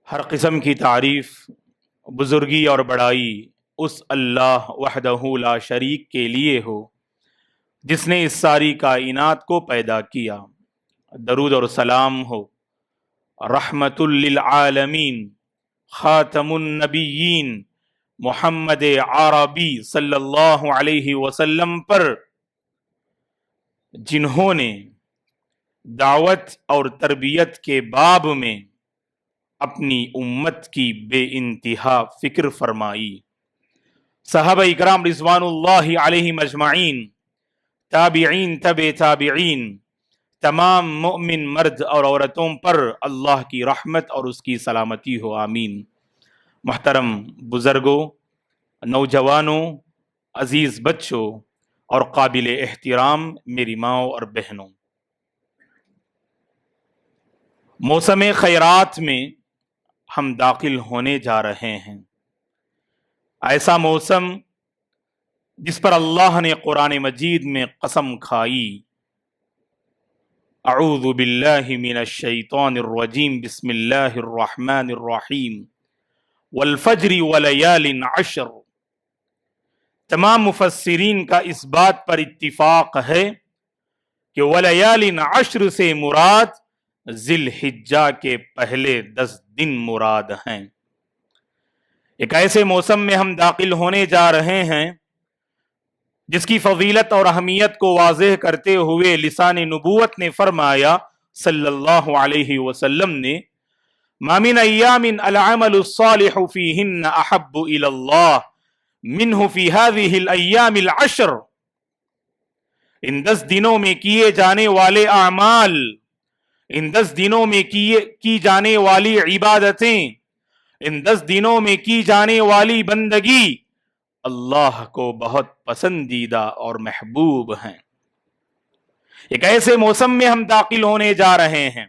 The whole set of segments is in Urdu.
ہر قسم کی تعریف، بزرگی اور بڑائی اس اللہ وحدہ لا شریک کے لیے ہو جس نے اس ساری کائنات کو پیدا کیا۔ درود اور سلام ہو رحمت للعالمین خاتم النبیین محمد عربی صلی اللہ علیہ وسلم پر، جنہوں نے دعوت اور تربیت کے باب میں اپنی امت کی بے انتہا فکر فرمائی۔ صحابہ اکرام رضوان اللہ علیہم اجمعین، تابعین، تبع تابعین، تمام مؤمن مرد اور عورتوں پر اللہ کی رحمت اور اس کی سلامتی ہو، آمین۔ محترم بزرگوں، نوجوانوں، عزیز بچوں اور قابل احترام میری ماؤں اور بہنوں، موسم خیرات میں ہم داخل ہونے جا رہے ہیں۔ ایسا موسم جس پر اللہ نے قرآن مجید میں قسم کھائی، اعوذ باللہ من الشیطان الرجیم، بسم اللہ الرحمن الرحیم، والفجر ولیال عشر۔ تمام مفسرین کا اس بات پر اتفاق ہے کہ ولیال عشر سے مراد ذی الحجہ کے پہلے 10 دن مراد ہیں۔ ایک ایسے موسم میں ہم داخل ہونے جا رہے ہیں جس کی فضیلت اور اہمیت کو واضح کرتے ہوئے لسان نبوت نے فرمایا صلی اللہ علیہ وسلم نے، ما من ایام العمل الصالح فیہن احب الی اللہ منہ فی هذه الایام العشر۔ ان 10 دنوں میں کیے جانے والے اعمال، ان 10 دنوں میں کی جانے والی عبادتیں، ان 10 دنوں میں کی جانے والی بندگی اللہ کو بہت پسندیدہ اور محبوب ہیں۔ ایک ایسے موسم میں ہم داخل ہونے جا رہے ہیں،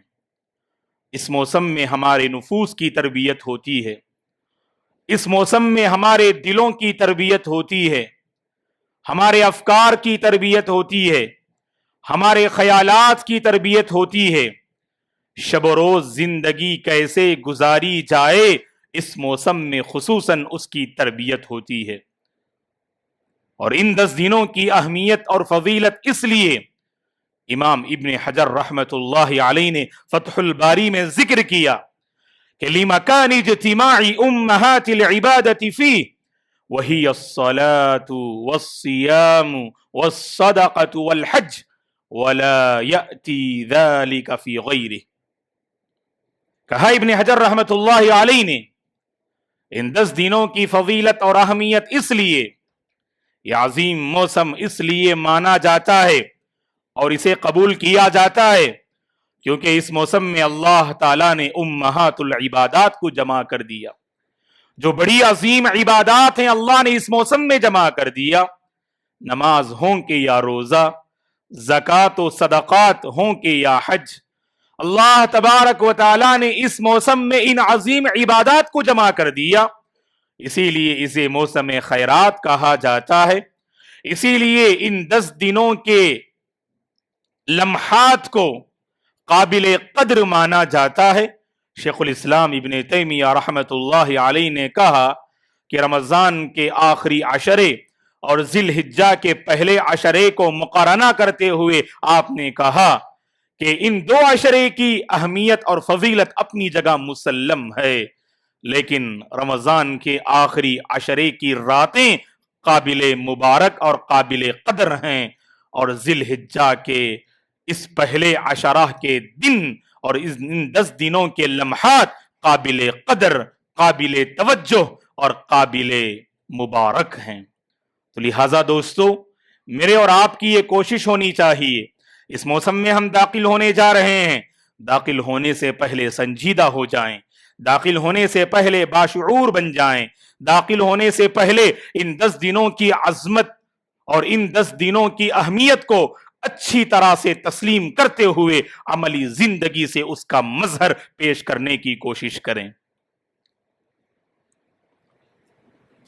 اس موسم میں ہمارے نفوس کی تربیت ہوتی ہے، اس موسم میں ہمارے دلوں کی تربیت ہوتی ہے، ہمارے افکار کی تربیت ہوتی ہے، ہمارے خیالات کی تربیت ہوتی ہے۔ شب و روز زندگی کیسے گزاری جائے، اس موسم میں خصوصاً اس کی تربیت ہوتی ہے۔ اور ان 10 دنوں کی اہمیت اور فضیلت اس لیے امام ابن حجر رحمت اللہ علیہ نے فتح الباری میں ذکر کیا کہ لمکان اجتماع امہات العبادت فیہ وہی الصلاة والصیام والصدقۃ والحج ولا یأتی ذلک فی غیرہ۔ کہا ابن حجر رحمت اللہ علیہ نے ان 10 دنوں کی فضیلت اور اہمیت اس لیے، یہ عظیم موسم اس لیے مانا جاتا ہے اور اسے قبول کیا جاتا ہے کیونکہ اس موسم میں اللہ تعالیٰ نے امہات العبادات کو جمع کر دیا۔ جو بڑی عظیم عبادات ہیں اللہ نے اس موسم میں جمع کر دیا، نماز ہوں کہ یا روزہ، زکوٰۃ و صدقات ہوں کہ یا حج، اللہ تبارک و تعالیٰ نے اس موسم میں ان عظیم عبادات کو جمع کر دیا۔ اسی لیے اسے موسم خیرات کہا جاتا ہے، اسی لیے ان 10 دنوں کے لمحات کو قابل قدر مانا جاتا ہے۔ شیخ الاسلام ابن تیمیہ رحمت اللہ علیہ نے کہا کہ رمضان کے آخری عشرے اور ذی الحجہ کے پہلے عشرے کو مقارنہ کرتے ہوئے آپ نے کہا کہ ان 2 عشرے کی اہمیت اور فضیلت اپنی جگہ مسلم ہے، لیکن رمضان کے آخری عشرے کی راتیں قابل مبارک اور قابل قدر ہیں، اور ذی الحجہ کے اس پہلے عشرہ کے دن اور ان 10 دنوں کے لمحات قابل قدر، قابل توجہ اور قابل مبارک ہیں۔ تو لہٰذا دوستو، میرے اور آپ کی یہ کوشش ہونی چاہیے، اس موسم میں ہم داخل ہونے جا رہے ہیں، داخل ہونے سے پہلے سنجیدہ ہو جائیں، داخل ہونے سے پہلے باشعور بن جائیں، داخل ہونے سے پہلے ان 10 دنوں کی عظمت اور ان 10 دنوں کی اہمیت کو اچھی طرح سے تسلیم کرتے ہوئے عملی زندگی سے اس کا مظہر پیش کرنے کی کوشش کریں۔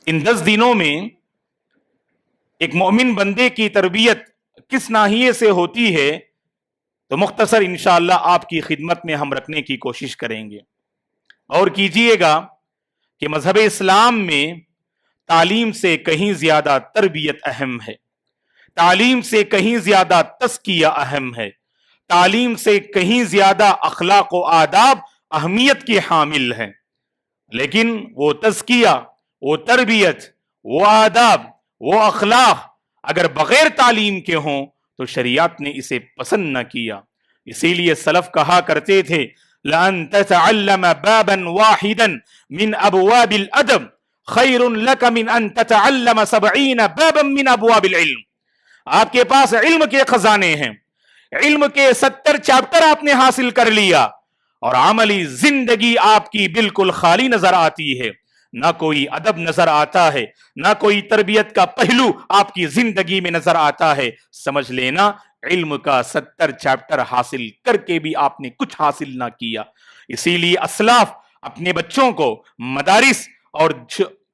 ان 10 دنوں میں ایک مومن بندے کی تربیت کس ناحیے سے ہوتی ہے تو مختصر انشاءاللہ آپ کی خدمت میں ہم رکھنے کی کوشش کریں گے۔ غور کیجئے گا کہ مذہب اسلام میں تعلیم سے کہیں زیادہ تربیت اہم ہے، تعلیم سے کہیں زیادہ تزکیہ اہم ہے، تعلیم سے کہیں زیادہ اخلاق و آداب اہمیت کے حامل ہیں۔ لیکن وہ تزکیہ، وہ تربیت، وہ آداب، وہ اخلاق اگر بغیر تعلیم کے ہوں تو شریعت نے اسے پسند نہ کیا۔ اسی لیے سلف کہا کرتے تھے لَأَن تَتَعَلَّمَ بَابًا وَاحِدًا مِنْ أَبْوَابِ الْأَدَبِ خَيْرٌ لَكَ مِنْ أَن تَتَعَلَّمَ 70 بَابًا مِنْ أَبْوَابِ الْعِلْمِ۔ آپ کے پاس علم کے خزانے ہیں، علم کے 70 چیپٹر آپ نے حاصل کر لیا اور عملی زندگی آپ کی بالکل خالی نظر آتی ہے، نہ کوئی ادب نظر آتا ہے، نہ کوئی تربیت کا پہلو آپ کی زندگی میں نظر آتا ہے۔ سمجھ لینا علم کا 70 چیپٹر حاصل کر کے بھی آپ نے کچھ حاصل نہ کیا۔ اسی لیے اسلاف اپنے بچوں کو مدارس اور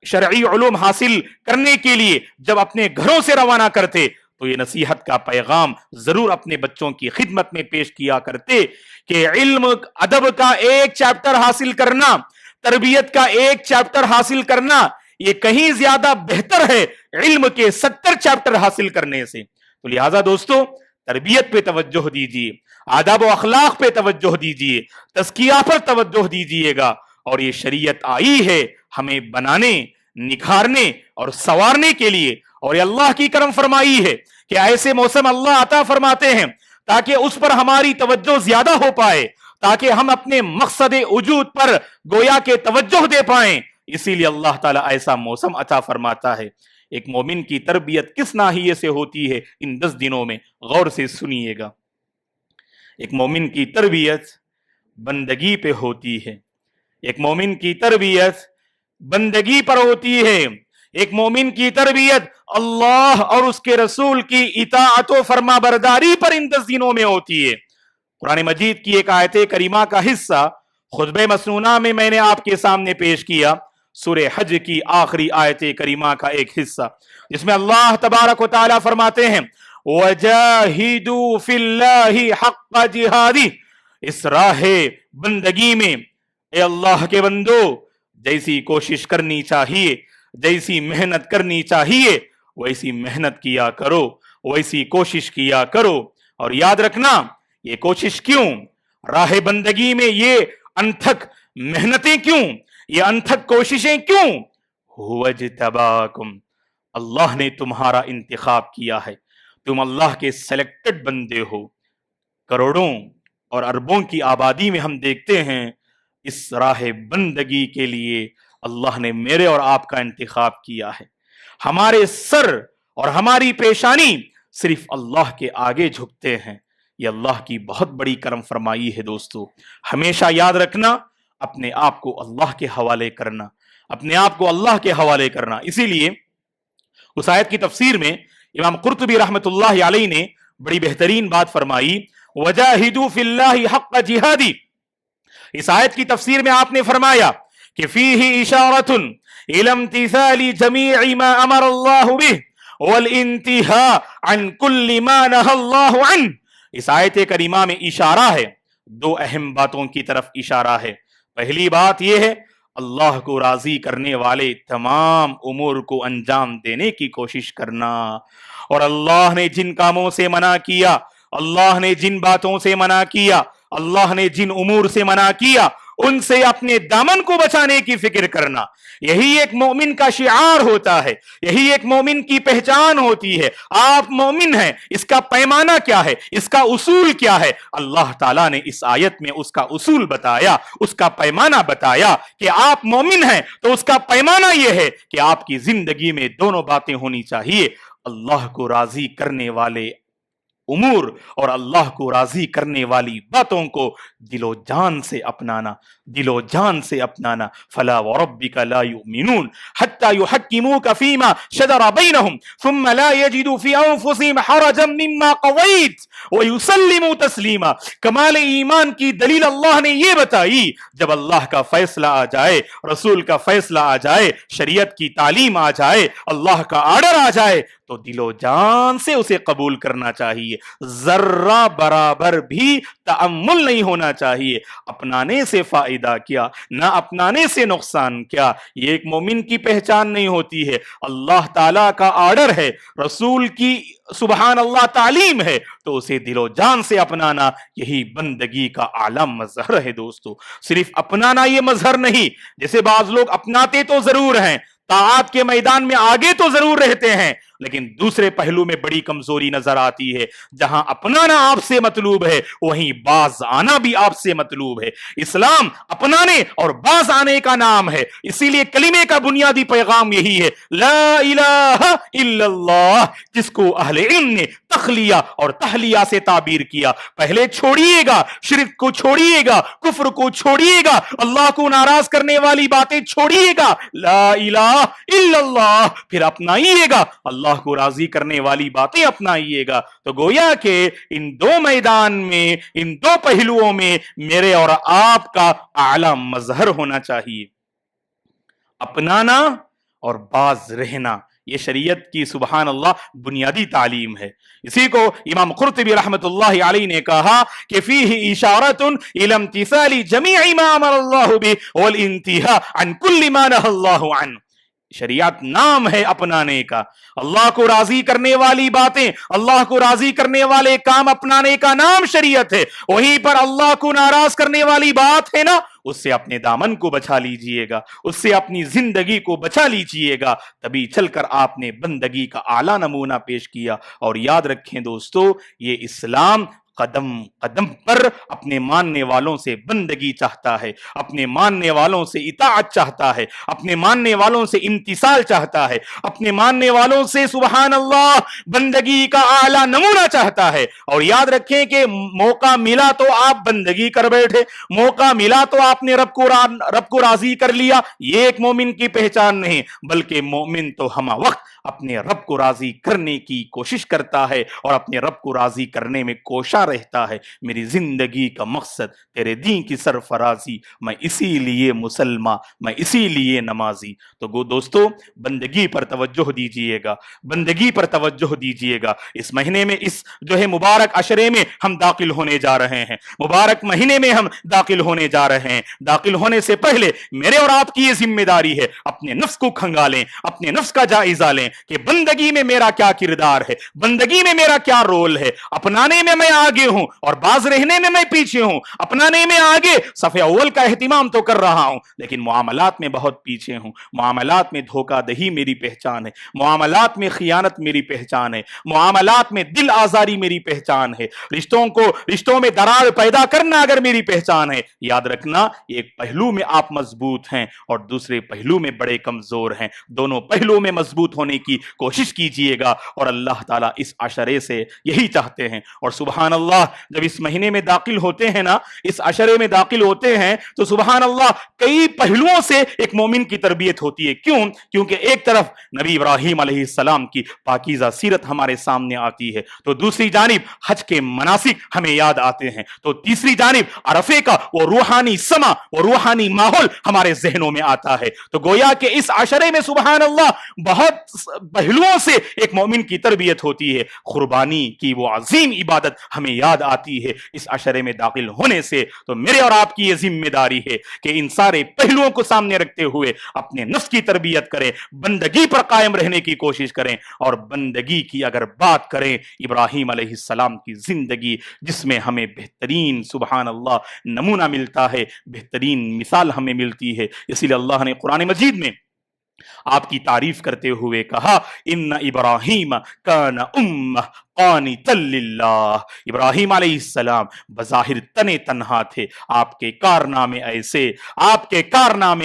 شرعی علوم حاصل کرنے کے لیے جب اپنے گھروں سے روانہ کرتے تو یہ نصیحت کا پیغام ضرور اپنے بچوں کی خدمت میں پیش کیا کرتے کہ علم ادب کا ایک چیپٹر حاصل کرنا، تربیت کا ایک چیپٹر حاصل کرنا، یہ کہیں زیادہ بہتر ہے علم کے 70 چیپٹر حاصل کرنے سے۔ تو لہٰذا دوستو تربیت پہ توجہ دیجیے، آداب و اخلاق پہ توجہ دیجیے، تزکیہ پر توجہ دیجیے گا، اور یہ شریعت آئی ہے ہمیں بنانے، نکھارنے اور سنوارنے کے لیے، اور یہ اللہ کی کرم فرمائی ہے کہ ایسے موسم اللہ عطا فرماتے ہیں تاکہ اس پر ہماری توجہ زیادہ ہو پائے، تاکہ ہم اپنے مقصد وجود پر گویا کے توجہ دے پائیں۔ اسی لیے اللہ تعالیٰ ایسا موسم عطا فرماتا ہے۔ ایک مومن کی تربیت کس ناحیے سے ہوتی ہے ان 10 دنوں میں غور سے سنیے گا۔ ایک مومن کی تربیت بندگی پہ ہوتی ہے، ایک مومن کی تربیت بندگی پر ہوتی ہے، ایک مومن کی تربیت اللہ اور اس کے رسول کی اطاعت و فرما برداری پر ان 10 دنوں میں ہوتی ہے۔ قرآن مجید کی ایک آیت کریمہ کا حصہ خطبہ مسنونہ میں نے آپ کے سامنے پیش کیا، سورہ حج کی آخری آیت کریمہ کا ایک حصہ، جس میں اللہ تبارک و تعالی فرماتے ہیں وَجَاهِدُوا فِي اللَّهِ حَقَّ جِهَادِهِ، اس راہ بندگی میں اے اللہ کے بندو جیسی کوشش کرنی چاہیے، جیسی محنت کرنی چاہیے ویسی محنت کیا کرو، ویسی کوشش کیا کرو۔ اور یاد رکھنا یہ کوشش کیوں، راہ بندگی میں یہ انتھک محنتیں کیوں، یہ انتھک کوششیں کیوں؟ هُوَ اجْتَبَاكُمْ، اللہ نے تمہارا انتخاب کیا ہے، تم اللہ کے سلیکٹڈ بندے ہو۔ کروڑوں اور اربوں کی آبادی میں ہم دیکھتے ہیں اس راہ بندگی کے لیے اللہ نے میرے اور آپ کا انتخاب کیا ہے۔ ہمارے سر اور ہماری پیشانی صرف اللہ کے آگے جھکتے ہیں، یہ اللہ کی بہت بڑی کرم فرمائی ہے۔ دوستو ہمیشہ یاد رکھنا اپنے آپ کو اللہ کے حوالے کرنا، اپنے آپ کو اللہ کے حوالے کرنا۔ اسی لیے اس آیت کی تفسیر میں امام قرطبی رحمت اللہ علیہ نے بڑی بہترین بات فرمائی وَجَاهِدُوا فِي اللَّهِ حَقَّ جِهَادِهِ۔ اس آیت کی تفسیر میں آپ نے فرمایا کہ فِيهِ إِشَارَةٌ إِلَى امْتِثَالِ جَمِيعِ مَا أَمَرَ اللَّهُ بِهِ وَالْإِنْتِهَاءِ عَنْ كُلِّ مَا نَهَى اللَّهُ عَنْهُ۔ اس آیت کریمہ میں اشارہ ہے، دو اہم باتوں کی طرف اشارہ ہے۔ پہلی بات یہ ہے اللہ کو راضی کرنے والے تمام امور کو انجام دینے کی کوشش کرنا، اور اللہ نے جن کاموں سے منع کیا، اللہ نے جن باتوں سے منع کیا، اللہ نے جن امور سے منع کیا ان سے اپنے دامن کو بچانے کی فکر کرنا۔ یہی ایک مومن کا شعار ہوتا ہے، یہی ایک مومن کی پہچان ہوتی ہے۔ آپ مومن ہیں، اس کا پیمانہ کیا ہے، اس کا اصول کیا ہے؟ اللہ تعالیٰ نے اس آیت میں اس کا اصول بتایا، اس کا پیمانہ بتایا کہ آپ مومن ہیں تو اس کا پیمانہ یہ ہے کہ آپ کی زندگی میں دونوں باتیں ہونی چاہیے، اللہ کو راضی کرنے والے امور اور اللہ کو راضی کرنے والی باتوں کو دل و جان سے اپنانا، دل و جان سے اپنانا۔ فلا وربک لا یؤمنون حتی یحکموک فیما شجر بینہم ثم لا یجدوا فی انفسہم حرجا مما قضیت ویسلموا تسلیما۔ کمال ایمان کی دلیل اللہ نے یہ بتائی، جب اللہ کا فیصلہ آ جائے، رسول کا فیصلہ آ جائے، شریعت کی تعلیم آ جائے، اللہ کا آرڈر آ جائے تو دل و جان سے اسے قبول کرنا چاہیے، ذرہ برابر بھی تأمل نہیں ہونا چاہیے، اپنانے سے فائدہ کیا، نہ اپنانے سے نقصان کیا۔ یہ ایک مومن کی پہچان نہیں ہوتی ہے، اللہ تعالیٰ کا آرڈر ہے، رسول کی سبحان اللہ تعلیم ہے، تو اسے دل و جان سے اپنانا یہی بندگی کا اعلیٰ مظہر ہے۔ دوستو صرف اپنانا یہ مظہر نہیں، جیسے بعض لوگ اپناتے تو ضرور ہیں، طاعات کے میدان میں آگے تو ضرور رہتے ہیں، لیکن دوسرے پہلو میں بڑی کمزوری نظر آتی ہے۔ جہاں اپنانا آپ سے مطلوب ہے وہیں باز آنا بھی آپ سے مطلوب ہے۔ اسلام اپنانے اور باز آنے کا نام ہے، اسی لیے کلمے کا بنیادی پیغام یہی ہے، لا الہ الا اللہ، جس کو اہل علم نے تخلیہ اور تحلیہ سے تعبیر کیا۔ پہلے چھوڑیے گا شرک کو، چھوڑیے گا کفر کو، چھوڑیے گا اللہ کو ناراض کرنے والی باتیں، چھوڑیے گا لا الہ الا اللہ، پھر اپنائیے گا اللہ کو راضی کرنے والی باتیں اپنائیے گا۔ تو گویا کہ ان دو میدان میں، ان دو پہلوؤں میں میرے اور آپ کا اعلیٰ مظہر ہونا چاہیے، اپنانا اور باز رہنا۔ یہ شریعت کی سبحان اللہ بنیادی تعلیم ہے۔ اسی کو امام قرطبی رحمت اللہ علیہ نے کہا کہ فیہ اشارۃ الی امتثال جمیع ما امر اللہ بہ والانتہاء عن کل ما نہی اللہ عنہ۔ شریعت نام ہے اپنانے کا، اللہ کو راضی کرنے والی باتیں، اللہ کو راضی کرنے والے کام اپنانے کا نام شریعت ہے۔ وہیں پر اللہ کو ناراض کرنے والی بات ہے نا، اس سے اپنے دامن کو بچا لیجئے گا، اس سے اپنی زندگی کو بچا لیجئے گا، تبھی چل کر آپ نے بندگی کا اعلیٰ نمونہ پیش کیا۔ اور یاد رکھیں دوستو، یہ اسلام قدم قدم پر اپنے ماننے والوں سے بندگی چاہتا ہے، اپنے ماننے والوں سے اطاعت چاہتا ہے، اپنے ماننے والوں سے امتثال چاہتا ہے، اپنے ماننے والوں سے سبحان اللہ بندگی کا اعلیٰ نمونہ چاہتا ہے۔ اور یاد رکھیں کہ موقع ملا تو آپ بندگی کر بیٹھے، موقع ملا تو آپ نے رب کو راضی کر لیا، یہ ایک مومن کی پہچان نہیں، بلکہ مومن تو ہمہ وقت اپنے رب کو راضی کرنے کی کوشش کرتا ہے اور اپنے رب کو راضی کرنے میں کوشاں رہتا ہے۔ میری زندگی کا مقصد تیرے دین کی سرفرازی، میں اسی لیے مسلمان، میں اسی لیے نمازی۔ تو دوستو بندگی پر توجہ دیجئے گا، بندگی پر توجہ دیجئے گا۔ اس مہینے میں، اس جو ہے مبارک عشرے میں ہم داخل ہونے جا رہے ہیں، مبارک مہینے میں ہم داخل ہونے جا رہے ہیں۔ داخل ہونے سے پہلے میرے اور آپ کی یہ ذمہ داری ہے، اپنے نفس کو کھنگالیں، اپنے نفس کا جائزہ لیں کہ بندگی میں میرا کیا کردار ہے، بندگی میں میرا کیا رول ہے۔ اپنانے میں میں آگے ہوں اور باز رہنے میں میں پیچھے ہوں۔ اپنانے میں آگے، صف اول کا اہتمام تو کر رہا ہوں، لیکن معاملات میں بہت پیچھے ہوں۔ معاملات میں دھوکہ دہی میری پہچان ہے، معاملات میں خیانت میری پہچان ہے، معاملات میں دل آزاری میری پہچان ہے، رشتوں میں درار پیدا کرنا اگر میری پہچان ہے۔ یاد رکھنا، ایک پہلو میں آپ مضبوط ہیں اور دوسرے پہلو میں بڑے کمزور ہیں، دونوں پہلو میں مضبوط ہونے کی کوشش کیجئے گا، اور اللہ تعالیٰ اس عشرے سے یہی چاہتے ہیں۔ اور سبحان اللہ جب اس مہینے میں داخل ہوتے ہیں نا، اس عشرے میں داخل ہوتے ہیں تو سبحان اللہ کئی پہلوؤں سے ایک مومن کی تربیت ہوتی ہے۔ کیوں؟ کیونکہ ایک طرف نبی ابراہیم علیہ السلام کی پاکیزہ سیرت ہمارے سامنے آتی ہے، تو دوسری جانب حج کے مناسک ہمیں یاد آتے ہیں، تو تیسری جانب عرفے کا وہ روحانی سما، وہ روحانی ماحول ہمارے ذہنوں میں آتا ہے۔ تو گویا کہ اس عشرے میں سبحان اللہ بہت پہلوؤں سے ایک مومن کی تربیت ہوتی ہے۔ قربانی کی وہ عظیم عبادت ہمیں یاد آتی ہے اس عشرے میں داخل ہونے سے۔ تو میرے اور آپ کی یہ ذمہ داری ہے کہ ان سارے پہلوؤں کو سامنے رکھتے ہوئے اپنے نفس کی تربیت کریں، بندگی پر قائم رہنے کی کوشش کریں، اور بندگی کی اگر بات کریں، ابراہیم علیہ السلام کی زندگی جس میں ہمیں بہترین سبحان اللہ نمونہ ملتا ہے، بہترین مثال ہمیں ملتی ہے۔ اسی لیے اللہ نے قرآن مجید میں آپ کی تعریف کرتے ہوئے کہا، ان ابراہیم کان امہ قانتا للہ۔ ابراہیم علیہ السلام بظاہر تنے تنہا تھے، آپ کے کارنامے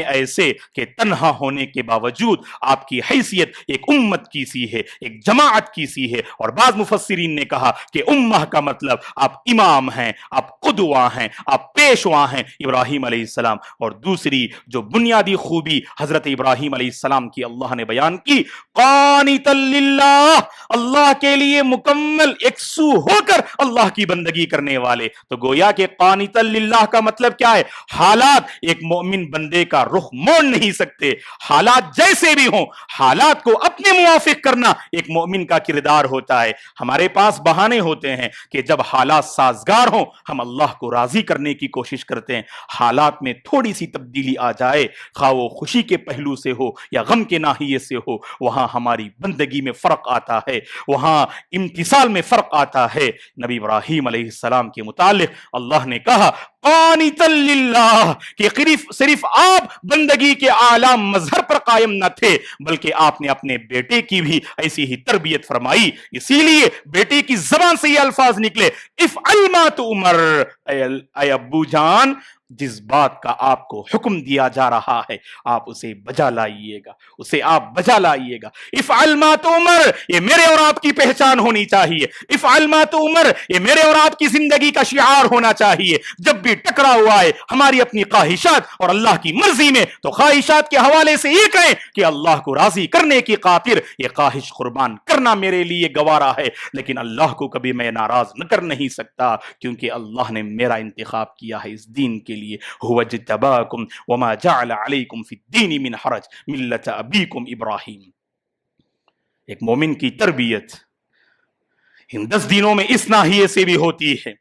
ایسے کہ تنہا ہونے کے باوجود آپ کی حیثیت ایک امت کی سی ہے، ایک جماعت کی سی ہے۔ اور بعض مفسرین نے کہا کہ امہ کا مطلب آپ امام ہیں، آپ قدوہ ہیں، آپ پیشوا ہیں ابراہیم علیہ السلام۔ اور دوسری جو بنیادی خوبی حضرت ابراہیم علیہ السلام کی اللہ نے بیان کی، قانتا للہ، اللہ کے لیے مکمل یکسو ہو کر اللہ کی بندگی کرنے والے۔ تو گویا کہ قانتا للہ کا مطلب کیا ہے؟ حالات ایک مومن بندے کا رخ موڑ نہیں سکتے، حالات جیسے بھی ہوں حالات کو اپنے اپنے موافق کرنا ایک مومن کا کردار ہوتا ہے۔ ہمارے پاس بہانے ہوتے ہیں کہ جب حالات سازگار ہوں ہم اللہ کو راضی کرنے کی کوشش کرتے ہیں، حالات میں تھوڑی سی تبدیلی آ جائے، خواہ وہ خوشی کے پہلو سے ہو یا غم کے ناحیے سے ہو، وہاں ہماری بندگی میں فرق آتا ہے، وہاں امتثال میں فرق آتا ہے۔ نبی ابراہیم علیہ السلام کے متعلق اللہ نے کہا قانتا للہ، کہ صرف آپ بندگی کے اعلیٰ مظہر پر قائم نہ تھے بلکہ آپ نے اپنے بیٹے کی بھی ایسی ہی تربیت فرمائی۔ اسی لیے بیٹے کی زبان سے یہ الفاظ نکلے افعل ما تؤمر، اے ابو جان جس بات کا آپ کو حکم دیا جا رہا ہے آپ اسے بجا لائیے گا، اسے آپ بجا لائیے گا۔ افعل ما تؤمر، یہ میرے اور آپ کی پہچان ہونی چاہیے۔ افعل ما تؤمر، یہ میرے اور آپ کی زندگی کا شعار ہونا چاہیے۔ جب بھی ٹکراؤ آئے ہماری اپنی خواہشات اور اللہ کی مرضی میں تو خواہشات کے حوالے سے یہ کہیں کہ اللہ کو راضی کرنے کی خاطر یہ خواہش قربان کرنا میرے لیے گوارا ہے، لیکن اللہ کو کبھی میں ناراض نہ کر نہیں سکتا کیونکہ اللہ نے میرا انتخاب کیا ہے اس دین کے لیے۔ هو اجتباکم وما جعل علیکم فی الدین من حرج ملت ابیکم ابراہیم۔ ایک مومن کی تربیت ان 10 دنوں میں اس ناحیے سے بھی ہوتی ہے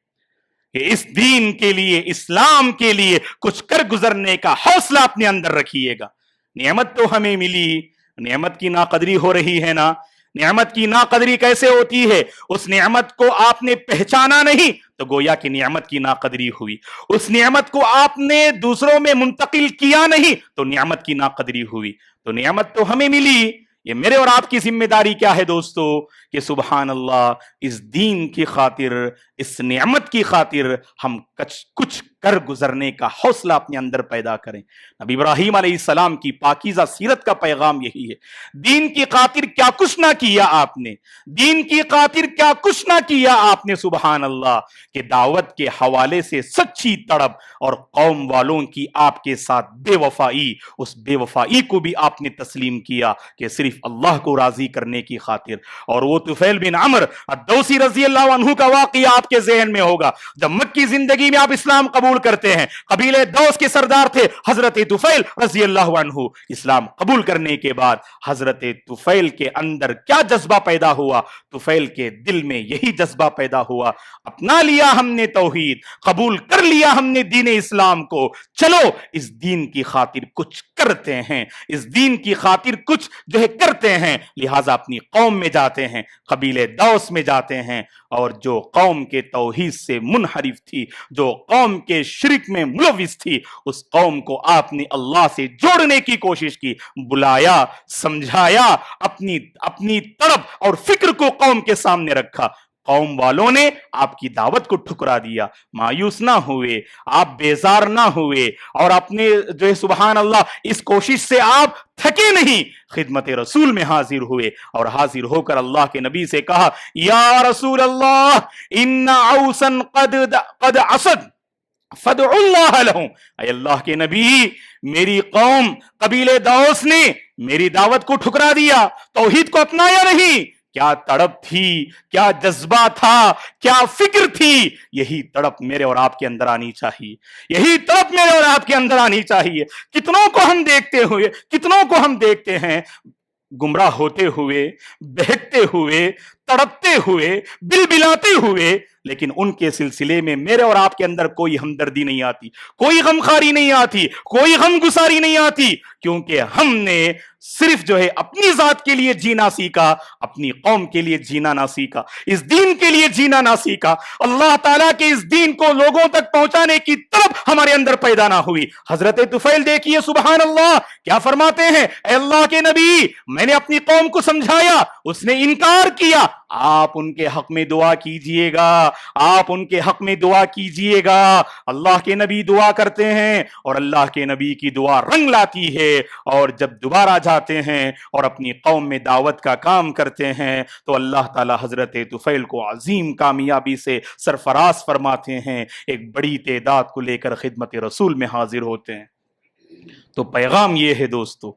کہ اس دین کے لیے، اسلام کے لیے کچھ کر گزرنے کا حوصلہ اپنے اندر رکھیے گا۔ نعمت تو ہمیں ملی، نعمت کی ناقدری ہو رہی ہے نا۔ نعمت کی ناقدری کیسے ہوتی ہے؟ اس نعمت کو آپ نے پہچانا نہیں تو گویا کہ نعمت کی ناقدری ہوئی، اس نعمت کو آپ نے دوسروں میں منتقل کیا نہیں تو نعمت کی ناقدری ہوئی۔ تو نعمت تو ہمیں ملی، یہ میرے اور آپ کی ذمہ داری کیا ہے دوستو کہ سبحان اللہ اس دین کی خاطر، اس نعمت کی خاطر ہم کچھ کر گزرنے کا حوصلہ اپنے اندر پیدا کریں۔ نبی ابراہیم علیہ السلام کی پاکیزہ سیرت کا پیغام یہی ہے۔ دین کی خاطر کیا کچھ نہ کیا آپ نے، دین کی خاطر کیا کچھ نہ کیا آپ نے، سبحان اللہ، کہ دعوت کے حوالے سے سچی تڑپ اور قوم والوں کی آپ کے ساتھ بے وفائی، اس بے وفائی کو بھی آپ نے تسلیم کیا کہ صرف اللہ کو راضی کرنے کی خاطر۔ اور وہ طفیل بن عمر الدوسی رضی اللہ عنہ کا واقعہ آپ کے ذہن میں ہوگا، جب مکی زندگی میں آپ اسلام قبول کرتے ہیں، قبیلے دوس کے سردار تھے حضرت طفیل رضی اللہ عنہ۔ اسلام قبول کرنے کے بعد حضرت طفیل کے اندر کیا جذبہ پیدا ہوا؟ طفیل کے دل میں یہی جذبہ پیدا ہوا، اپنا لیا ہم نے توحید، قبول کر لیا ہم نے دین اسلام کو، چلو اس دین کی خاطر کچھ کرتے ہیں، اس دین کی خاطر کچھ جو ہے کرتے ہیں۔ لہٰذا اپنی قوم میں جاتے ہیں، قبیلے دوس میں جاتے ہیں، اور جو قوم کے توحید سے منحرف تھی، جو قوم کے شرک میں ملوث تھی، اس قوم کو آپ نے اللہ سے جوڑنے کی کوشش کی، بلایا، سمجھایا، اپنی طرف اور فکر کو قوم کے سامنے رکھا۔ قوم والوں نے آپ کی دعوت کو ٹھکرا دیا، مایوس نہ ہوئے، آپ بیزار نہ ہوئے، اور اپنے جو ہے سبحان اللہ اس کوشش سے آپ تھکے نہیں، خدمت رسول میں حاضر ہوئے، اور حاضر ہو کر اللہ کے نبی سے کہا یا رسول اللہ ان عوسا قد عصت فادع اللہ لہم، اے اللہ کے نبی میری قوم قبیلے دوس نے میری دعوت کو ٹھکرا دیا، توحید کو اپنایا نہیں۔ کیا تڑپ تھی، کیا جذبہ تھا، کیا فکر تھی، یہی تڑپ میرے اور آپ کے اندر آنی چاہیے، یہی تڑپ میرے اور آپ کے اندر آنی چاہیے۔ کتنوں کو ہم دیکھتے ہیں گمراہ ہوتے ہوئے، بہکتے ہوئے، تڑپتے ہوئے، بلبلاتے ہوئے، لیکن ان کے سلسلے میں میرے اور آپ کے اندر کوئی ہمدردی نہیں آتی، کوئی غمخواری نہیں آتی، کوئی غم گساری نہیں آتی، کیونکہ ہم نے صرف جو ہے اپنی ذات کے لیے جینا سیکھا، اپنی قوم کے لیے جینا نہ سیکھا، اس دین کے لیے جینا نہ سیکھا، اللہ تعالیٰ کے اس دین کو لوگوں تک پہنچانے کی طلب ہمارے اندر پیدا نہ ہوئی۔ حضرت طفیل دیکھیے سبحان اللہ کیا فرماتے ہیں، اے اللہ کے نبی میں نے اپنی قوم کو سمجھایا، اس نے انکار کیا، آپ ان کے حق میں دعا کیجئے گا، آپ ان کے حق میں دعا کیجئے گا۔ اللہ کے نبی دعا کرتے ہیں اور اللہ کے نبی کی دعا رنگ لاتی ہے، اور جب دوبارہ جاتے ہیں اور اپنی قوم میں دعوت کا کام کرتے ہیں تو اللہ تعالی حضرت طفیل کو عظیم کامیابی سے سرفراز فرماتے ہیں، ایک بڑی تعداد کو لے کر خدمت رسول میں حاضر ہوتے ہیں۔ تو پیغام یہ ہے دوستو،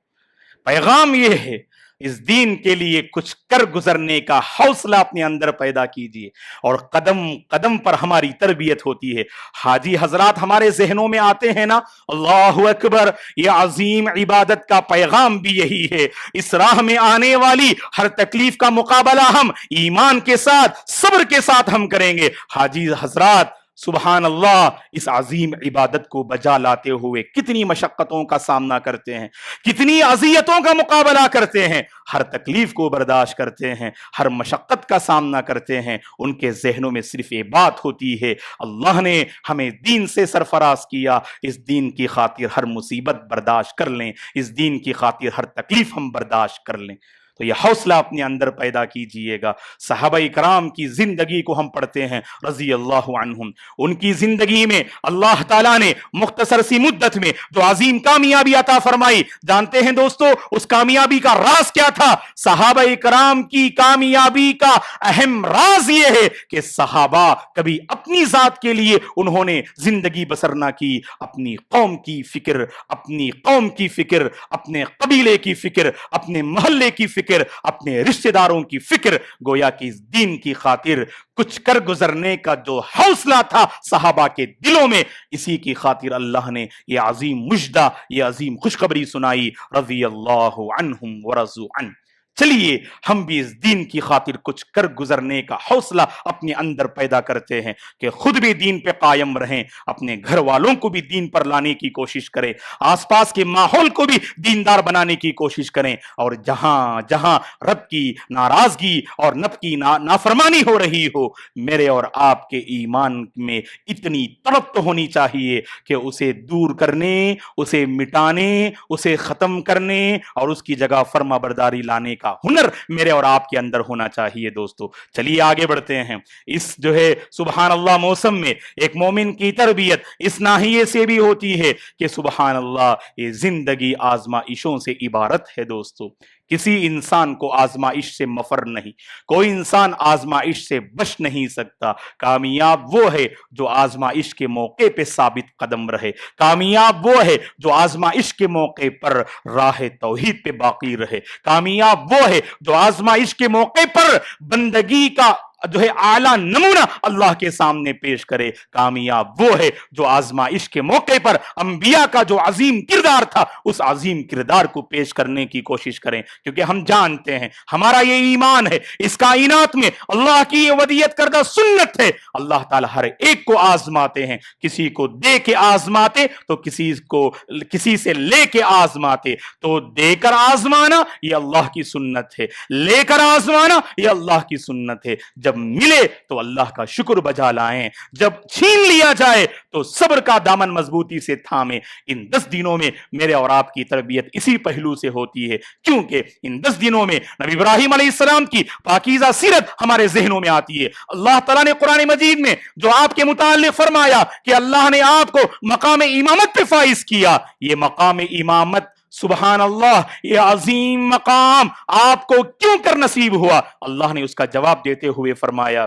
پیغام یہ ہے اس دین کے لیے کچھ کر گزرنے کا حوصلہ اپنے اندر پیدا کیجیے، اور قدم قدم پر ہماری تربیت ہوتی ہے۔ حاجی حضرات ہمارے ذہنوں میں آتے ہیں نا، اللہ اکبر، یہ عظیم عبادت کا پیغام بھی یہی ہے۔ اس راہ میں آنے والی ہر تکلیف کا مقابلہ ہم ایمان کے ساتھ، صبر کے ساتھ ہم کریں گے۔ حاجی حضرات سبحان اللہ، اس عظیم عبادت کو بجا لاتے ہوئے کتنی مشقتوں کا سامنا کرتے ہیں، کتنی اذیتوں کا مقابلہ کرتے ہیں، ہر تکلیف کو برداشت کرتے ہیں، ہر مشقت کا سامنا کرتے ہیں۔ ان کے ذہنوں میں صرف یہ بات ہوتی ہے، اللہ نے ہمیں دین سے سرفراز کیا، اس دین کی خاطر ہر مصیبت برداشت کر لیں، اس دین کی خاطر ہر تکلیف ہم برداشت کر لیں۔ تو یہ حوصلہ اپنے اندر پیدا کیجئے گا۔ صحابہ کرام کی زندگی کو ہم پڑھتے ہیں رضی اللہ عنہم، ان کی زندگی میں اللہ تعالیٰ نے مختصر سی مدت میں جو عظیم کامیابی عطا فرمائی، جانتے ہیں دوستو اس کامیابی کا راز کیا تھا؟ صحابہ کرام کی کامیابی کا اہم راز یہ ہے کہ صحابہ کبھی اپنی ذات کے لیے انہوں نے زندگی بسر نہ کی، اپنی قوم کی فکر، اپنی قوم کی فکر، اپنے قبیلے کی فکر، اپنے محلے کی فکر، اپنے رشتہ داروں کی فکر، گویا کہ اس دین کی خاطر کچھ کر گزرنے کا جو حوصلہ تھا صحابہ کے دلوں میں، اسی کی خاطر اللہ نے یہ عظیم مجدہ، یہ عظیم خوشخبری سنائی، رضی اللہ عنہم ورضوا عنہ۔ چلیے ہم بھی اس دین کی خاطر کچھ کر گزرنے کا حوصلہ اپنے اندر پیدا کرتے ہیں کہ خود بھی دین پہ قائم رہیں، اپنے گھر والوں کو بھی دین پر لانے کی کوشش کریں، آس پاس کے ماحول کو بھی دیندار بنانے کی کوشش کریں، اور جہاں جہاں رب کی ناراضگی اور نب کی نافرمانی ہو رہی ہو، میرے اور آپ کے ایمان میں اتنی طلب تو ہونی چاہیے کہ اسے دور کرنے، اسے مٹانے، اسے ختم کرنے اور اس کی جگہ فرما برداری لانے کا ہنر میرے اور آپ کے اندر ہونا چاہیے۔ دوستو چلیے آگے بڑھتے ہیں۔ اس جو ہے سبحان اللہ موسم میں ایک مومن کی تربیت اس ناحیے سے بھی ہوتی ہے کہ سبحان اللہ یہ زندگی آزمائشوں سے عبارت ہے۔ دوستو کسی انسان کو آزمائش سے مفر نہیں، کوئی انسان آزمائش سے بچ نہیں سکتا۔ کامیاب وہ ہے جو آزمائش کے موقع پہ ثابت قدم رہے، کامیاب وہ ہے جو آزمائش کے موقع پر راہ توحید پہ باقی رہے، کامیاب وہ ہے جو آزمائش کے موقع پر بندگی کا جو ہے اعلیٰ نمونہ اللہ کے سامنے پیش کرے، کامیاب وہ ہے جو آزمائش کے موقع پر انبیاء کا جو عظیم کردار تھا اس عظیم کردار کو پیش کرنے کی کوشش کریں، کیونکہ ہم جانتے ہیں ہمارا یہ ایمان ہے، اس کائنات میں اللہ کی یہ ودیت کردہ سنت ہے، اللہ تعالیٰ ہر ایک کو آزماتے ہیں، کسی کو دے کے آزماتے تو کسی سے لے کے آزماتے، تو دے کر آزمانا یہ اللہ کی سنت ہے، لے کر آزمانا یہ اللہ کی سنت ہے۔ جب ملے تو اللہ کا شکر بجا لائیں، جب چھین لیا جائے تو صبر کا دامن مضبوطی سے تھامیں۔ ان 10 دنوں میں میرے اور آپ کی تربیت اسی پہلو سے ہوتی ہے، کیونکہ ان 10 دنوں میں نبی ابراہیم علیہ السلام کی پاکیزہ سیرت ہمارے ذہنوں میں آتی ہے۔ اللہ تعالیٰ نے قرآن مجید میں جو آپ کے متعلق فرمایا کہ اللہ نے آپ کو مقام امامت پہ فائز کیا، یہ مقام امامت سبحان اللہ یہ عظیم مقام آپ کو کیوں کر نصیب ہوا؟ اللہ نے اس کا جواب دیتے ہوئے فرمایا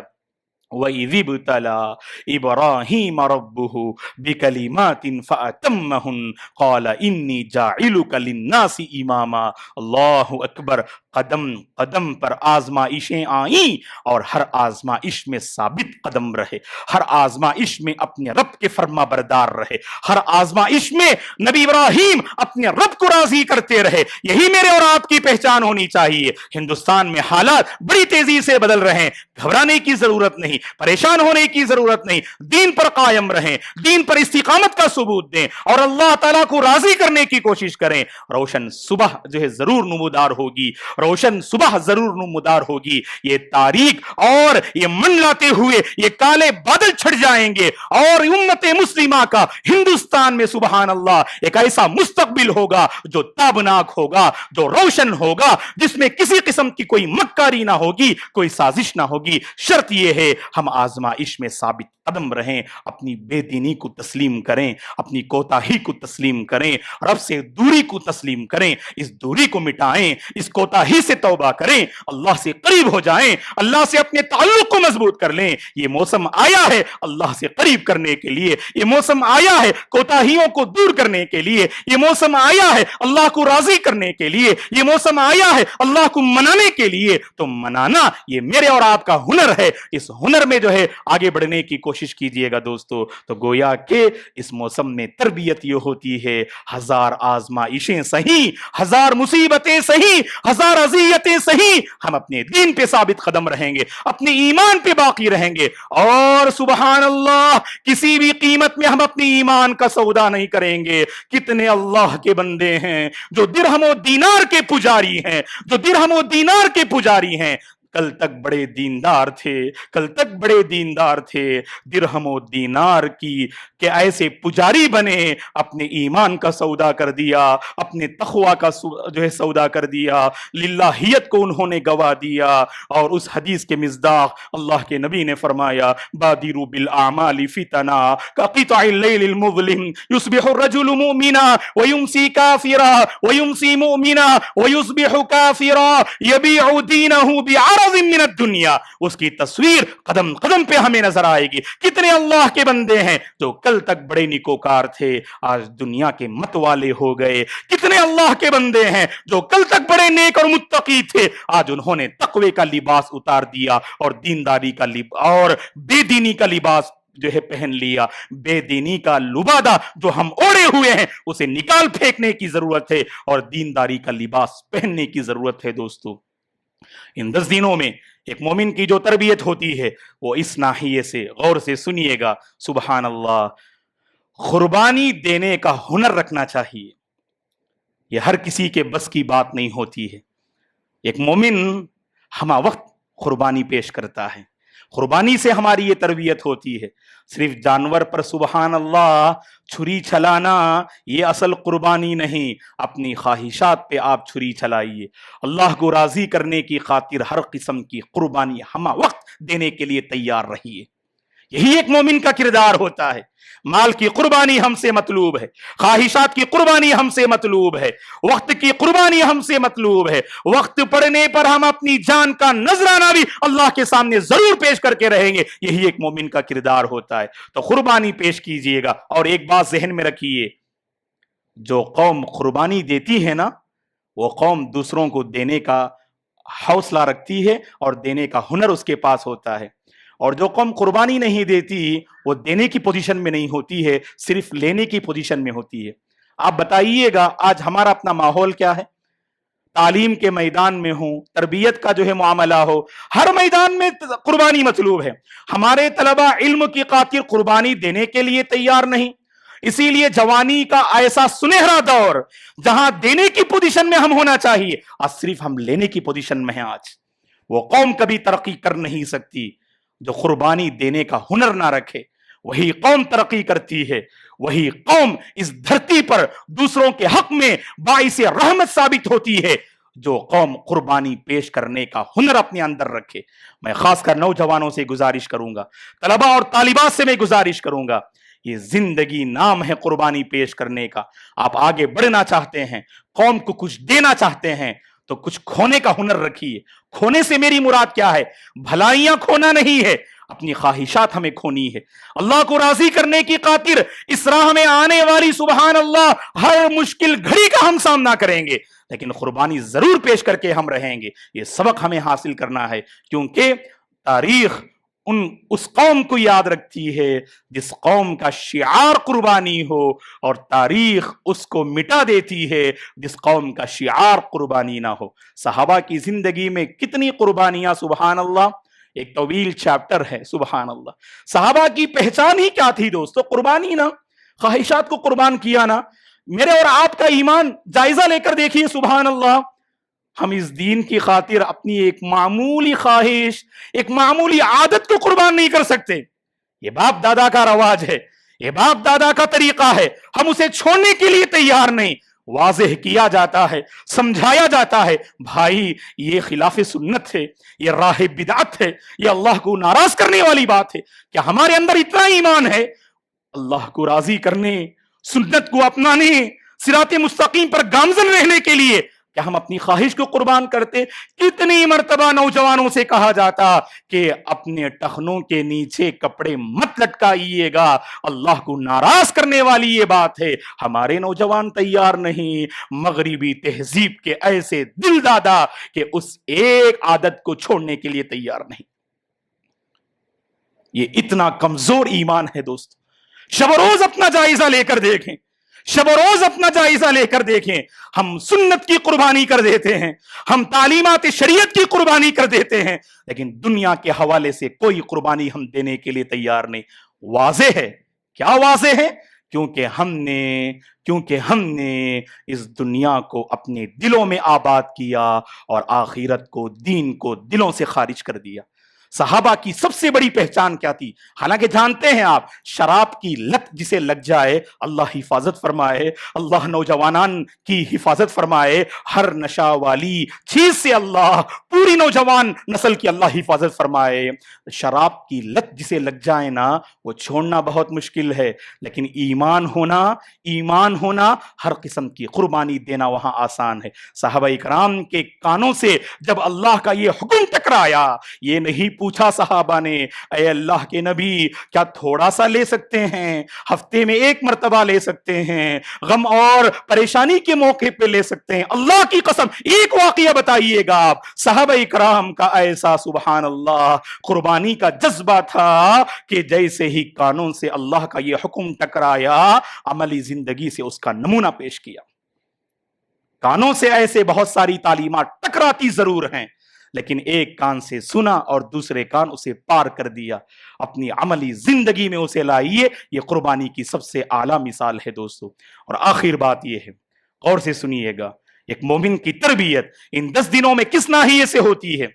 وَإِذِ ابْتَلَىٰ إِبْرَاهِيمَ رَبُّهُ بِكَلِمَاتٍ فَأَتَمَّهُنَّ قَالَ إِنِّي جَاعِلُكَ لِلنَّاسِ إِمَامًا۔ اللہ اکبر، قدم قدم پر آزمائشیں آئیں اور ہر آزمائش میں ثابت قدم رہے، ہر آزمائش میں اپنے رب کے فرما بردار رہے، ہر آزمائش میں نبی ابراہیم اپنے رب کو راضی کرتے رہے۔ یہی میرے اور آپ کی پہچان ہونی چاہیے۔ ہندوستان میں حالات بڑی تیزی سے بدل رہے ہیں، گھبرانے کی ضرورت نہیں، پریشان ہونے کی ضرورت نہیں، دین پر قائم رہیں، دین پر استقامت کا ثبوت دیں اور اللہ تعالیٰ کو راضی کرنے کی کوشش کریں۔ روشن صبح جو ہے ضرور نمودار ہوگی، روشن صبح ضرور نمودار ہوگی، یہ تاریخ اور یہ منڈلاتے ہوئے یہ کالے بادل چھٹ جائیں گے اور امت مسلمہ کا ہندوستان میں سبحان اللہ ایک ایسا مستقبل ہوگا جو تابناک ہوگا، جو روشن ہوگا، جس میں کسی قسم کی کوئی مکاری نہ ہوگی، کوئی سازش نہ ہوگی۔ شرط یہ ہے ہم آزمائش میں ثابت قدم رہیں، اپنی بے دینی کو تسلیم کریں، اپنی کوتاہی کو تسلیم کریں، رب سے دوری کو تسلیم کریں، اس دوری کو مٹائیں، اس کوتاہی سے توبہ کریں، اللہ سے قریب ہو جائیں، اللہ سے اپنے تعلق کو مضبوط کر لیں۔ یہ موسم آیا ہے اللہ سے قریب کرنے کے لیے، یہ موسم آیا ہے کوتاہیوں کو دور کرنے کے لیے، یہ موسم آیا ہے اللہ کو راضی کرنے کے لیے، یہ موسم آیا ہے اللہ کو منانے کے لیے۔ تو منانا یہ میرے اور آپ کا ہنر ہے، اس ہنر میں جو ہے آگے بڑھنے کی کوشش کیجئے گا دوستو۔ تو گویا کہ اس موسم میں تربیت یہ ہوتی ہے، ہزار آزمائشیں سہی، ہزار مصیبتیں سہی، ہزار اذیتیں سہی، ہم اپنے دین پہ ثابت قدم رہیں گے، اپنے ایمان پہ باقی رہیں گے، اور سبحان اللہ کسی بھی قیمت میں ہم اپنی ایمان کا سودا نہیں کریں گے۔ کتنے اللہ کے بندے ہیں جو درہم و دینار کے پجاری ہیں، جو درہم و دینار کے پجاری ہیں، کل تک بڑے دیندار تھے، کل تک بڑے دیندار تھے، درہم و دینار کی کہ ایسے پجاری بنے، اپنے ایمان کا سودا کر دیا، اپنے تقوی کا جو ہے سودا کر دیا، للہیت کو انہوں نے گوا دیا۔ اور اس حدیث کے مصداق اللہ کے نبی نے فرمایا بادروا بالاعمال فتنا كقطع الليل المظلم يصبح الرجل مؤمنا ويمسي كافرا ويمسي مؤمنا ويصبح كافرا يبيع دينه بعرض من الدنيا۔ اس کی تصویر قدم قدم پہ ہمیں نظر آئے گی۔ کتنے اللہ کے بندے ہیں جو کل تک بڑے نیکوکار تھے، آج دنیا کے مت والے ہو گئے۔ کتنے اللہ کے بندے ہیں جو کل تک بڑے نیک اور متقی تھے، آج انہوں نے تقوی کا لباس اتار دیا اور دینداری کا اور بے دینی کا لباس جو ہے پہن لیا۔ بے دینی کا لبادہ جو ہم اوڑے ہوئے ہیں اسے نکال پھینکنے کی ضرورت ہے، اور دینداری کا لباس پہننے کی ضرورت ہے دوستو۔ ان 10 دنوں میں ایک مومن کی جو تربیت ہوتی ہے وہ اس ناحیے سے غور سے سنیے گا۔ سبحان اللہ، قربانی دینے کا ہنر رکھنا چاہیے، یہ ہر کسی کے بس کی بات نہیں ہوتی ہے۔ ایک مومن ہمہ وقت قربانی پیش کرتا ہے، قربانی سے ہماری یہ تربیت ہوتی ہے۔ صرف جانور پر سبحان اللہ چھری چلانا یہ اصل قربانی نہیں، اپنی خواہشات پہ آپ چھری چلائیے۔ اللہ کو راضی کرنے کی خاطر ہر قسم کی قربانی ہمہ وقت دینے کے لیے تیار رہیے، یہی ایک مومن کا کردار ہوتا ہے۔ مال کی قربانی ہم سے مطلوب ہے، خواہشات کی قربانی ہم سے مطلوب ہے، وقت کی قربانی ہم سے مطلوب ہے۔ وقت پڑنے پر ہم اپنی جان کا نذرانہ بھی اللہ کے سامنے ضرور پیش کر کے رہیں گے، یہی ایک مومن کا کردار ہوتا ہے۔ تو قربانی پیش کیجئے گا، اور ایک بات ذہن میں رکھیے، جو قوم قربانی دیتی ہے نا، وہ قوم دوسروں کو دینے کا حوصلہ رکھتی ہے اور دینے کا ہنر اس کے پاس ہوتا ہے۔ اور جو قوم قربانی نہیں دیتی وہ دینے کی پوزیشن میں نہیں ہوتی ہے، صرف لینے کی پوزیشن میں ہوتی ہے۔ آپ بتائیے گا آج ہمارا اپنا ماحول کیا ہے؟ تعلیم کے میدان میں ہو، تربیت کا جو ہے معاملہ ہو، ہر میدان میں قربانی مطلوب ہے۔ ہمارے طلبہ علم کی خاطر قربانی دینے کے لیے تیار نہیں، اسی لیے جوانی کا ایسا سنہرا دور جہاں دینے کی پوزیشن میں ہم ہونا چاہیے، آج صرف ہم لینے کی پوزیشن میں ہیں۔ آج وہ قوم کبھی ترقی کر نہیں سکتی جو قربانی دینے کا ہنر نہ رکھے، وہی قوم ترقی کرتی ہے، وہی قوم اس دھرتی پر دوسروں کے حق میں باعث رحمت ثابت ہوتی ہے جو قوم قربانی پیش کرنے کا ہنر اپنے اندر رکھے۔ میں خاص کر نوجوانوں سے گزارش کروں گا، طلباء اور طالبات سے میں گزارش کروں گا، یہ زندگی نام ہے قربانی پیش کرنے کا۔ آپ آگے بڑھنا چاہتے ہیں، قوم کو کچھ دینا چاہتے ہیں، تو کچھ کھونے کا ہنر رکھیے۔ کھونے سے میری مراد کیا ہے؟ بھلائیاں کھونا نہیں ہے، اپنی خواہشات ہمیں کھونی ہے۔ اللہ کو راضی کرنے کی خاطر اس راہ میں آنے والی سبحان اللہ ہر مشکل گھڑی کا ہم سامنا کریں گے، لیکن قربانی ضرور پیش کر کے ہم رہیں گے۔ یہ سبق ہمیں حاصل کرنا ہے، کیونکہ تاریخ اس قوم کو یاد رکھتی ہے جس قوم کا شعار قربانی ہو، اور تاریخ اس کو مٹا دیتی ہے جس قوم کا شعار قربانی نہ ہو۔ صحابہ کی زندگی میں کتنی قربانیاں، سبحان اللہ، ایک طویل چیپٹر ہے، سبحان اللہ۔ صحابہ کی پہچان ہی کیا تھی دوستو؟ قربانی نا، خواہشات کو قربان کیا نا۔ میرے اور آپ کا ایمان جائزہ لے کر دیکھیے، سبحان اللہ، ہم اس دین کی خاطر اپنی ایک معمولی خواہش، ایک معمولی عادت کو قربان نہیں کر سکتے۔ یہ باپ دادا کا رواج ہے، یہ باپ دادا کا طریقہ ہے، ہم اسے چھوڑنے کے لیے تیار نہیں۔ واضح کیا جاتا ہے، سمجھایا جاتا ہے، بھائی یہ خلاف سنت ہے، یہ راہ بدعت ہے، یہ اللہ کو ناراض کرنے والی بات ہے۔ کیا ہمارے اندر اتنا ایمان ہے اللہ کو راضی کرنے، سنت کو اپنانے، صراط مستقیم پر گامزن رہنے کے لیے کیا ہم اپنی خواہش کو قربان کرتے؟ کتنی مرتبہ نوجوانوں سے کہا جاتا کہ اپنے ٹخنوں کے نیچے کپڑے مت لٹکائیے گا، اللہ کو ناراض کرنے والی یہ بات ہے۔ ہمارے نوجوان تیار نہیں، مغربی تہذیب کے ایسے دل دادا کہ اس ایک عادت کو چھوڑنے کے لیے تیار نہیں۔ یہ اتنا کمزور ایمان ہے دوست۔ شب و روز اپنا جائزہ لے کر دیکھیں، شب و روز اپنا جائزہ لے کر دیکھیں۔ ہم سنت کی قربانی کر دیتے ہیں، ہم تعلیمات شریعت کی قربانی کر دیتے ہیں، لیکن دنیا کے حوالے سے کوئی قربانی ہم دینے کے لیے تیار نہیں۔ واضح ہے، کیا واضح ہے؟ کیونکہ ہم نے اس دنیا کو اپنے دلوں میں آباد کیا اور آخرت کو، دین کو دلوں سے خارج کر دیا۔ صحابہ کی سب سے بڑی پہچان کیا تھی؟ حالانکہ جانتے ہیں آپ، شراب کی لت جسے لگ جائے اللہ حفاظت فرمائے، اللہ نوجوانان کی حفاظت فرمائے، ہر نشہ والی چیز سے اللہ پوری نوجوان نسل کی اللہ حفاظت فرمائے۔ شراب کی لت جسے لگ جائے نا، وہ چھوڑنا بہت مشکل ہے، لیکن ایمان ہونا ہر قسم کی قربانی دینا وہاں آسان ہے۔ صحابہ اکرام کے کانوں سے جب اللہ کا یہ حکم ٹکرایا، یہ نہیں پوچھا صحابہ نے اے اللہ کے نبی کیا تھوڑا سا لے سکتے ہیں، ہفتے میں ایک مرتبہ لے سکتے ہیں، غم اور پریشانی کے موقع پہ لے سکتے ہیں، اللہ کی قسم ایک واقعہ بتائیے گا آپ۔ صحابہ اکرام کا ایسا سبحان اللہ قربانی کا جذبہ تھا کہ جیسے ہی کانوں سے اللہ کا یہ حکم ٹکرایا، عملی زندگی سے اس کا نمونہ پیش کیا۔ کانوں سے ایسے بہت ساری تعلیمات ٹکراتی ضرور ہیں، لیکن ایک کان سے سنا اور دوسرے کان اسے پار کر دیا، اپنی عملی زندگی میں اسے لائیے۔ یہ قربانی کی سب سے اعلیٰ مثال ہے دوستو۔ اور آخر بات یہ ہے، غور سے سنیے گا، ایک مومن کی تربیت ان 10 دنوں میں کس ناحیے سے ہوتی ہے؟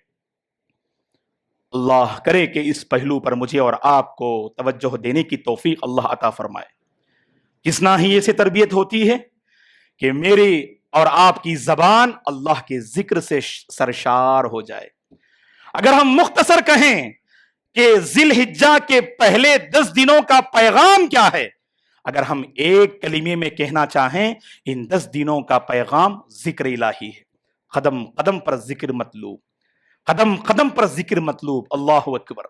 اللہ کرے کہ اس پہلو پر مجھے اور آپ کو توجہ دینے کی توفیق اللہ عطا فرمائے۔ کس ناحیے سے تربیت ہوتی ہے؟ کہ میری اور آپ کی زبان اللہ کے ذکر سے سرشار ہو جائے۔ اگر ہم مختصر کہیں کہ ذی الحجہ کے پہلے 10 دنوں کا پیغام کیا ہے، اگر ہم ایک کلمے میں کہنا چاہیں، ان 10 دنوں کا پیغام ذکر الہی ہے۔ قدم قدم پر ذکر مطلوب، قدم قدم پر ذکر مطلوب، اللہ اکبر۔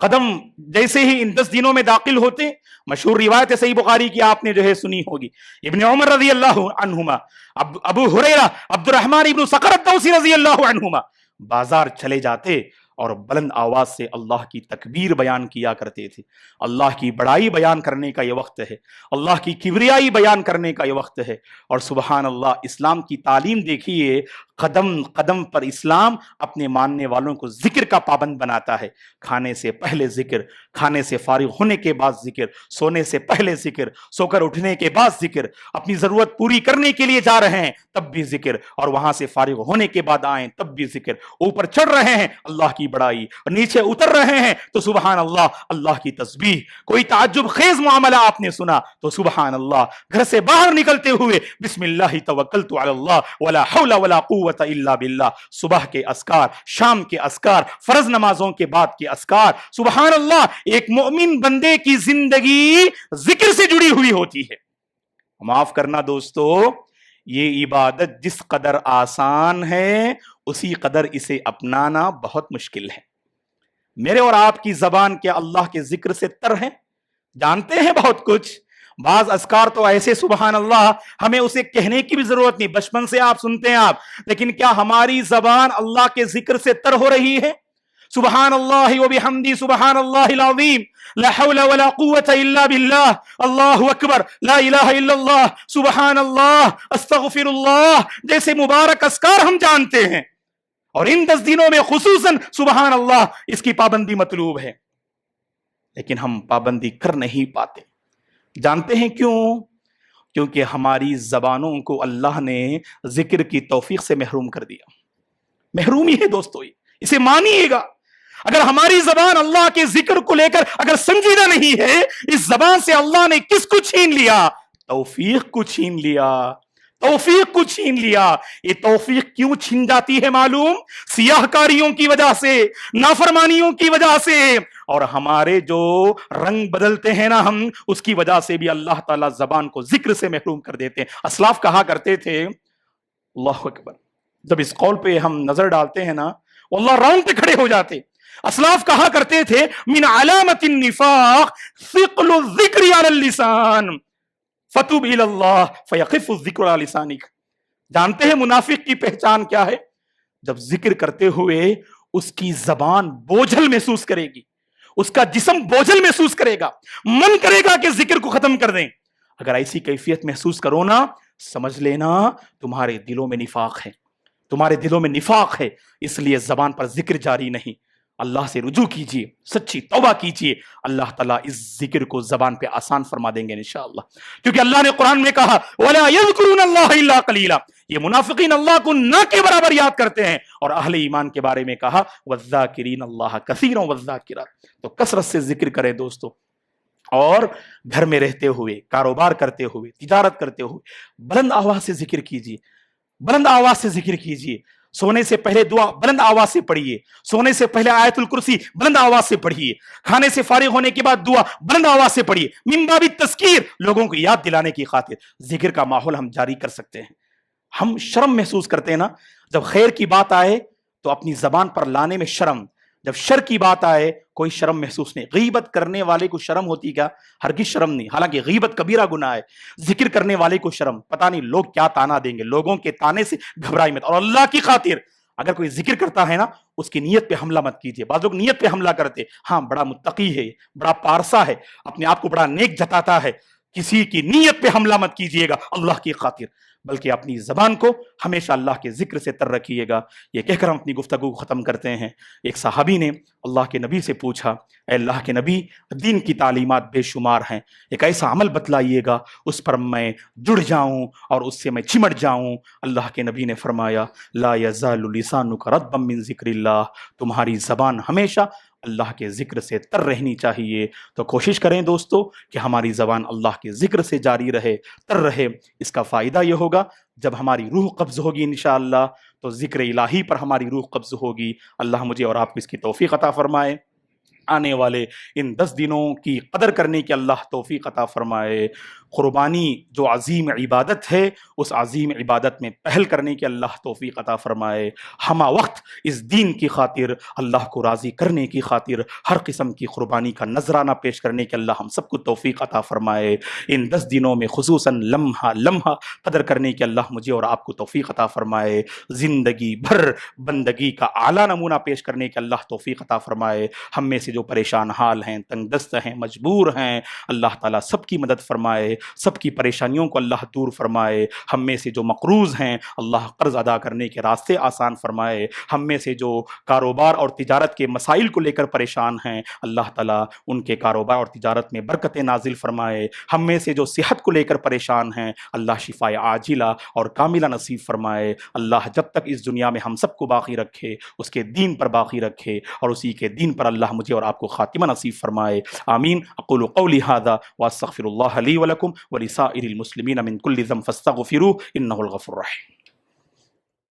قدم جیسے ہی ان 10 دنوں میں داخل ہوتے، مشہور روایت صحیح بخاری کی آپ نے جو ہے سنی ہوگی، ابن عمر رضی اللہ عنہما، ابو ہریرہ عبد الرحمن ابن صخر الدوسی رضی اللہ عنہما بازار چلے جاتے اور بلند آواز سے اللہ کی تکبیر بیان کیا کرتے تھے۔ اللہ کی بڑائی بیان کرنے کا یہ وقت ہے، اللہ کی کبریائی بیان کرنے کا یہ وقت ہے۔ اور سبحان اللہ، اسلام کی تعلیم دیکھیے، قدم قدم پر اسلام اپنے ماننے والوں کو ذکر کا پابند بناتا ہے۔ کھانے سے پہلے ذکر، کھانے سے فارغ ہونے کے بعد ذکر، سونے سے پہلے ذکر، سو کر اٹھنے کے بعد ذکر، اپنی ضرورت پوری کرنے کے لیے جا رہے ہیں تب بھی ذکر، اور وہاں سے فارغ ہونے کے بعد آئیں تب بھی ذکر۔ اوپر چڑھ رہے ہیں اللہ کی بڑائی، اور نیچے اتر رہے ہیں تو سبحان اللہ، اللہ کی تسبیح۔ کوئی تعجب خیز معاملہ آپ نے سنا تو سبحان اللہ۔ گھر سے باہر نکلتے ہوئے بسم اللہ توکلت علی اللہ ولا حول ولا قوت الا باللہ۔ صبح کے اذکار، شام کے اذکار، فرض نمازوں کے بعد کے اذکار، سبحان اللہ۔ ایک مومن بندے کی زندگی ذکر سے جڑی ہوئی ہوتی ہے۔ معاف کرنا دوستو، یہ عبادت جس قدر آسان ہے اسی قدر اسے اپنانا بہت مشکل ہے۔ میرے اور آپ کی زبان کیا اللہ کے ذکر سے تر ہے؟ جانتے ہیں بہت کچھ، بعض اذکار تو ایسے سبحان اللہ ہمیں اسے کہنے کی بھی ضرورت نہیں، بچپن سے آپ سنتے ہیں آپ، لیکن کیا ہماری زبان اللہ کے ذکر سے تر ہو رہی ہے؟ سبحان اللہ وبحمدہ سبحان اللہ العظیم، لا حول ولا قوت الا باللہ، اللہ اکبر، لا الہ الا اللہ، سبحان اللہ، استغفر اللہ جیسے مبارک اذکار ہم جانتے ہیں، اور ان 10 دنوں میں خصوصاً سبحان اللہ اس کی پابندی مطلوب ہے، لیکن ہم پابندی کر نہیں پاتے۔ جانتے ہیں کیوں؟ کیونکہ ہماری زبانوں کو اللہ نے ذکر کی توفیق سے محروم کر دیا۔ محرومی ہے دوستو، اسے مانیے گا۔ اگر ہماری زبان اللہ کے ذکر کو لے کر اگر سنجیدہ نہیں ہے، اس زبان سے اللہ نے کس کو چھین لیا؟ توفیق کو چھین لیا، توفیق کو چھین لیا۔ یہ توفیق کیوں چھین جاتی ہے معلوم؟ سیاہ کاریوں کی وجہ سے، نافرمانیوں کی وجہ سے، اور ہمارے جو رنگ بدلتے ہیں نا ہم، اس کی وجہ سے بھی اللہ تعالیٰ زبان کو ذکر سے محروم کر دیتے ہیں۔ اسلاف کہا کرتے تھے، اللہ اکبر، جب اس قول پہ ہم نظر ڈالتے ہیں نا واللہ راؤنڈ پہ کھڑے ہو جاتے۔ اسلاف کہا کرتے تھے من علامت النفاق ثقل الذکر علی اللسان فتوب الی اللہ فیخف الذکر علی لسانک۔ جانتے ہیں منافق کی پہچان کیا ہے؟ جب ذکر کرتے ہوئے اس کی زبان بوجھل محسوس کرے گی، اس کا جسم بوجھل محسوس کرے گا، من کرے گا کہ ذکر کو ختم کر دیں۔ اگر ایسی کیفیت محسوس کرو نا، سمجھ لینا تمہارے دلوں میں نفاق ہے، تمہارے دلوں میں نفاق ہے، اس لیے زبان پر ذکر جاری نہیں۔ اللہ سے رجوع کیجئے، سچی توبہ کیجئے، اللہ تعالیٰ اس ذکر کو زبان پہ آسان فرما دیں گے انشاءاللہ، کیونکہ اللہ نے قرآن میں کہا وَلَا يَذْكُرُونَ اللَّهَ إِلَّا قَلِيلًا۔ یہ منافقین اللہ کو نہ کے برابر یاد کرتے ہیں، اور اہل ایمان کے بارے میں کہا وَالذَّاكِرِينَ اللَّهَ كَثِيرًا وَالذَّاكِرَاتِ۔ تو کثرت سے ذکر کریں دوستو، اور گھر میں رہتے ہوئے، کاروبار کرتے ہوئے، تجارت کرتے ہوئے بلند آواز سے ذکر کیجئے، بلند آواز سے ذکر کیجئے۔ سونے سے پہلے دعا بلند آواز سے پڑھیے، سونے سے پہلے آیت الکرسی بلند آواز سے پڑھیے، کھانے سے فارغ ہونے کے بعد دعا بلند آواز سے پڑھیے، من باب التذکیر، لوگوں کو یاد دلانے کی خاطر ذکر کا ماحول ہم جاری کر سکتے ہیں۔ ہم شرم محسوس کرتے ہیں نا، جب خیر کی بات آئے تو اپنی زبان پر لانے میں شرم، جب شر کی بات آئے کوئی شرم محسوس نہیں۔ غیبت کرنے والے کو شرم ہوتی کیا؟ ہرگز شرم نہیں، حالانکہ غیبت کبیرہ گناہ ہے۔ ذکر کرنے والے کو شرم، پتہ نہیں لوگ کیا تانا دیں گے، لوگوں کے تانے سے گھبرائی مت، اور اللہ کی خاطر اگر کوئی ذکر کرتا ہے نا، اس کی نیت پہ حملہ مت کیجیے۔ بعض لوگ نیت پہ حملہ کرتے، ہاں بڑا متقی ہے، بڑا پارسا ہے، اپنے آپ کو بڑا نیک جتاتا ہے، کسی کی نیت پہ حملہ مت کیجیے گا اللہ کی خاطر، بلکہ اپنی زبان کو ہمیشہ اللہ کے ذکر سے تر رکھیے گا۔ یہ کہہ کر ہم اپنی گفتگو کو ختم کرتے ہیں۔ ایک صحابی نے اللہ کے نبی سے پوچھا، اے اللہ کے نبی، دین کی تعلیمات بے شمار ہیں، ایک ایسا عمل بتلائیے گا اس پر میں جڑ جاؤں اور اس سے میں چمٹ جاؤں۔ اللہ کے نبی نے فرمایا لا یزال لسانک رطبا من ذکر اللہ، تمہاری زبان ہمیشہ اللہ کے ذکر سے تر رہنی چاہیے۔ تو کوشش کریں دوستو کہ ہماری زبان اللہ کے ذکر سے جاری رہے، تر رہے۔ اس کا فائدہ یہ ہوگا جب ہماری روح قبض ہوگی انشاءاللہ تو ذکر الہی پر ہماری روح قبض ہوگی۔ اللہ مجھے اور آپ کو اس کی توفیق عطا فرمائے، آنے والے ان 10 دنوں کی قدر کرنے کی اللہ توفیق عطا فرمائے۔ قربانی جو عظیم عبادت ہے، اس عظیم عبادت میں پہل کرنے کی اللہ توفیق عطا فرمائے۔ ہمہ وقت اس دین کی خاطر، اللہ کو راضی کرنے کی خاطر ہر قسم کی قربانی کا نذرانہ پیش کرنے کی اللہ ہم سب کو توفیق عطا فرمائے۔ ان 10 دنوں میں خصوصاً لمحہ لمحہ قدر کرنے کی اللہ مجھے اور آپ کو توفیق عطا فرمائے۔ زندگی بھر بندگی کا اعلیٰ نمونہ پیش کرنے کی اللہ توفیق عطا فرمائے۔ ہم میں سے جو پریشان حال ہیں، تنگ دست ہیں، مجبور ہیں، اللہ تعالیٰ سب کی مدد فرمائے، سب کی پریشانیوں کو اللہ دور فرمائے۔ ہم میں سے جو مقروض ہیں، اللہ قرض ادا کرنے کے راستے آسان فرمائے۔ ہم میں سے جو کاروبار اور تجارت کے مسائل کو لے کر پریشان ہیں، اللہ تعالیٰ ان کے کاروبار اور تجارت میں برکتیں نازل فرمائے۔ ہم میں سے جو صحت کو لے کر پریشان ہیں، اللہ شفائے عاجلہ اور کاملہ نصیب فرمائے۔ اللہ جب تک اس دنیا میں ہم سب کو باقی رکھے، اس کے دین پر باقی رکھے، اور اسی کے دین پر اللہ مجھے اور آپ کو خاتمہ نصیب فرمائے۔ آمین۔ اقول قولی ھذا واستغفر اللہ لی ولکم ولسائر المسلمین من کل ذنب فاستغفروہ انہ الغفور الرحیم۔